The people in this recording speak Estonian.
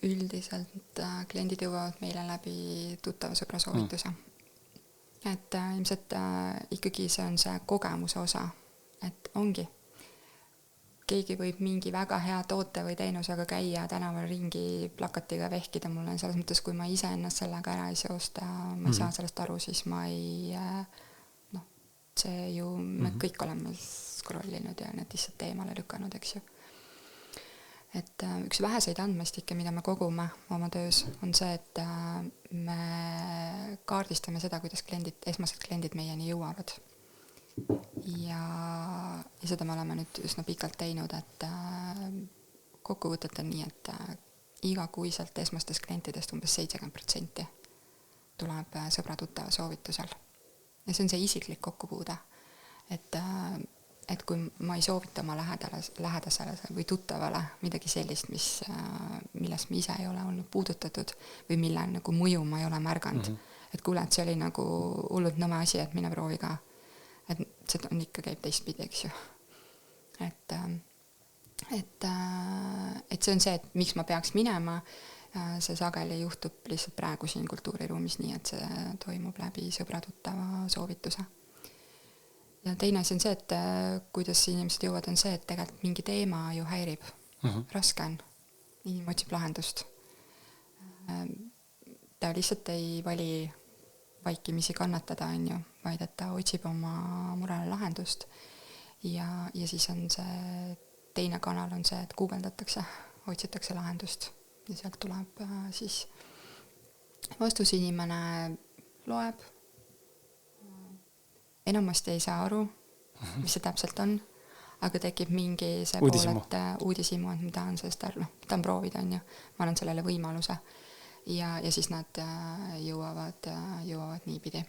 üldiselt kliendid jõuavad meile läbi tuttava sõbra soovituse. Et ilmselt ikkagi see on see kogemuse osa, et ongi. Keegi võib mingi väga hea toote või teenusega käia tänaval ringi plakatiga vehkida mulle, selles mõttes, kui ma ise ennast sellega ära ei seosta, ma ei saa sellest aru, siis ma ei, see ju me kõik oleme scrollinud ja need lihtsalt teemale lükanud, eks ju. Et üks väheseid andmestikke, mida me kogume oma töös, on see, et me kaardistame seda, kuidas esmased kliendid meieni jõuavad. Ja seda me oleme nüüd üsna pikalt teinud, et kokkuvõtet on nii, et igakuiselt esmastest klientidest umbes 70% tuleb sõbra tuttava soovitusel. Ja see on see isiklik kokkupuude, et kui ma ei soovita oma lähedasele või tuttavale midagi sellist, millest ma ise ei ole olnud puudutatud või mille nagu mõju ma ei ole märganud, et kuule, et see oli nagu hullult nõme asi, et mine proovi ka. Et see on ikka käib teistpidi, eks ju. Et see on see, et miks ma peaks minema, see sageli juhtub lihtsalt praegu siin kultuuriruumis nii, et see toimub läbi sõbra tuttava soovituse. Ja teine asi on see, et kuidas inimesed jõuavad, on see, et tegelikult mingi teema ju häirib. Raske on. Inimene otsib lahendust. Ta lihtsalt ei vali vaikimisi kannatada, on ju, vaid et ta otsib oma murele lahendust ja siis on see teine kanal on see, et guugeldatakse, otsitakse lahendust ja sealt tuleb siis vastus, inimene loeb, enamasti ei saa aru, mis see täpselt on, aga tekib mingi see uudishimu. Pool, et uudishimu, et mida on sellest tahan proovida, on ju, ma annan sellele võimaluse. Ja siis nad jõuavad niipidi.